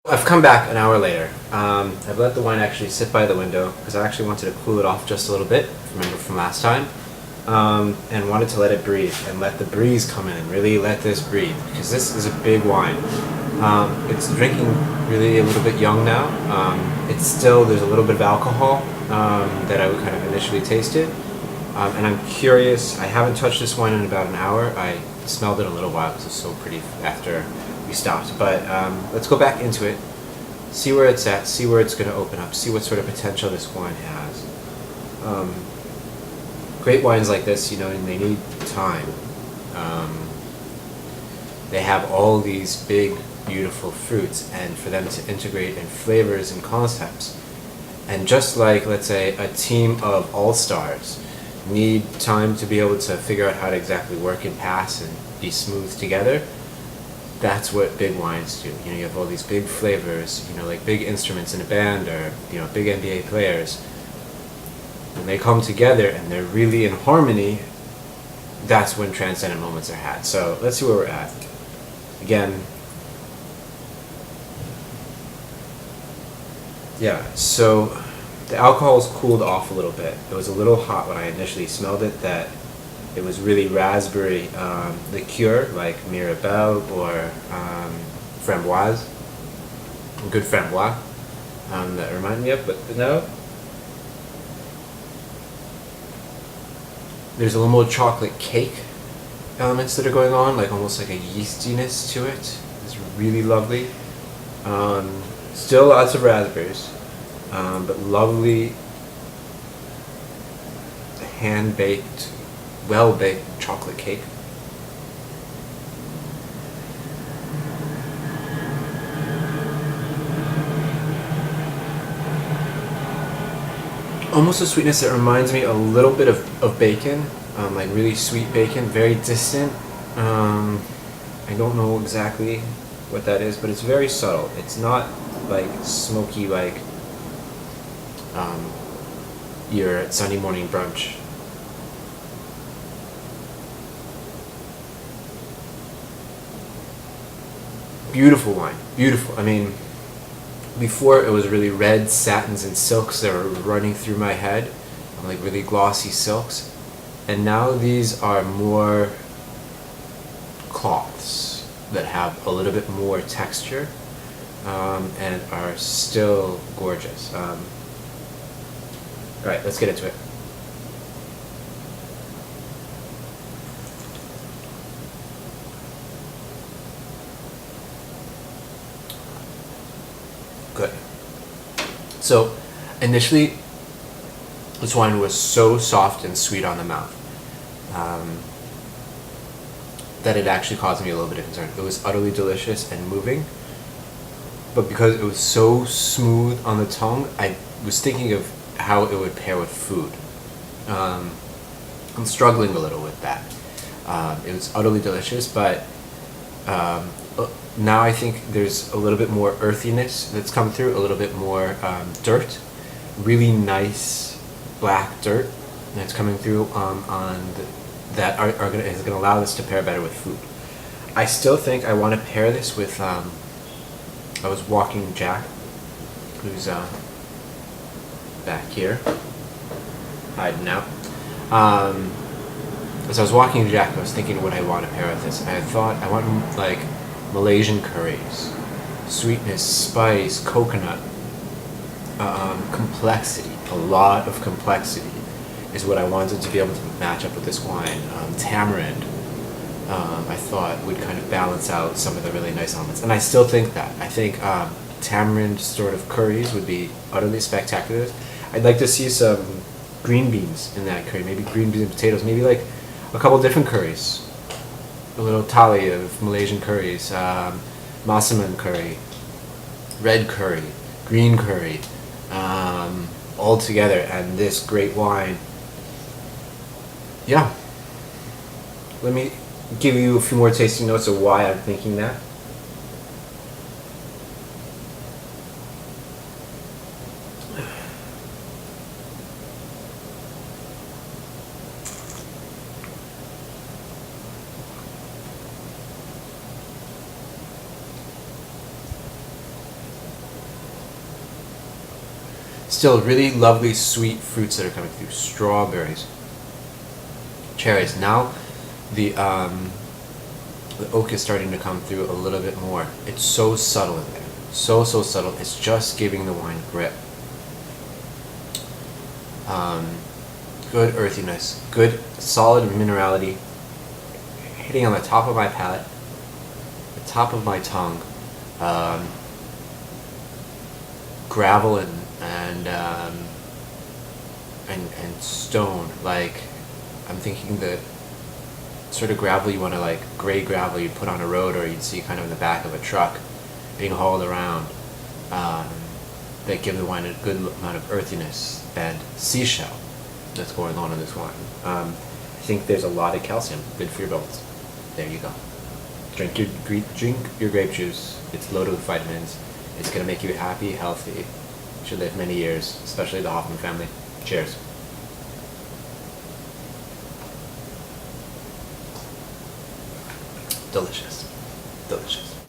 I've come back an hour later. I've let the wine actually sit by the window because I actually wanted to cool it off just a little bit, remember from last time, and wanted to let it breathe and let the breeze come in and really let this breathe because this is a big wine. It's drinking really a little bit young now. It's still, there's a little bit of alcohol that I would kind of initially tasted. And I'm curious, I haven't touched this wine in about an hour. I smelled it a little while because it was so pretty after we stopped. But let's go back into it, see where it's at, see where it's going to open up, see what sort of potential this wine has. Great wines like this, you know, and they need time. They have all these big, beautiful fruits, and for them to integrate in flavors and concepts. And just like, let's say, a team of all-stars need time to be able to figure out how to exactly work and pass and be smooth together, that's what big wines do. You know, you have all these big flavors, you know, like big instruments in a band or, you know, big NBA players. When they come together and they're really in harmony, that's when transcendent moments are had. So let's see where we're at. Again, yeah, so the alcohol's cooled off a little bit. It was a little hot when I initially smelled it, that it was really raspberry liqueur, like Mirabelle or framboise, a good framboise that reminded me of, but no. There's a little more chocolate cake elements that are going on, like almost like a yeastiness to it. It's really lovely. Still lots of raspberries, but lovely hand-baked, well-baked chocolate cake. Almost a sweetness that reminds me a little bit of bacon, like really sweet bacon, very distant. I don't know exactly what that is, but it's very subtle. It's not like smoky like your Sunday morning brunch. Beautiful wine, beautiful. I mean, before it was really red satins and silks that were running through my head, like really glossy silks, and now these are more cloths that have a little bit more texture and are still gorgeous. Alright, let's get into it. Good. So, initially, this wine was so soft and sweet on the mouth that it actually caused me a little bit of concern. It was utterly delicious and moving, but because it was so smooth on the tongue, I was thinking of how it would pair with food. I'm struggling a little with that. It was utterly delicious, but now I think there's a little bit more earthiness that's come through, a little bit more dirt, really nice black dirt that's coming through that is going to allow this to pair better with food. I still think I want to pair this with, I was walking Jack, who's back here, hiding out. As I was walking Jack, I was thinking what I want to pair with this, and I thought I want like Malaysian curries, sweetness, spice, coconut, complexity, a lot of complexity is what I wanted to be able to match up with this wine. Tamarind, I thought would kind of balance out some of the really nice elements, and I still think that. I think tamarind sort of curries would be utterly spectacular. I'd like to see some green beans in that curry, maybe green beans and potatoes, maybe like a couple different curries. A little tally of Malaysian curries, Masaman curry, red curry, green curry, all together, and this great wine. Yeah. Let me give you a few more tasting notes of why I'm thinking that. Still really lovely sweet fruits that are coming through. Strawberries, cherries. Now the oak is starting to come through a little bit more. It's so subtle in there. So subtle. It's just giving the wine grip. Good earthiness. Good solid minerality. Hitting on the top of my palate. The top of my tongue. Gravel and stone. Like, I'm thinking the sort of gravel you want to, like gray gravel you'd put on a road, or you'd see kind of in the back of a truck being hauled around, that give the wine a good amount of earthiness, and seashell that's going on in this wine. I think there's a lot of calcium, good for your bones. There you go. Drink your grape juice. It's loaded with vitamins. It's going to make you happy, healthy. You should live many years, especially the Hoffman family. Cheers. Delicious. Delicious.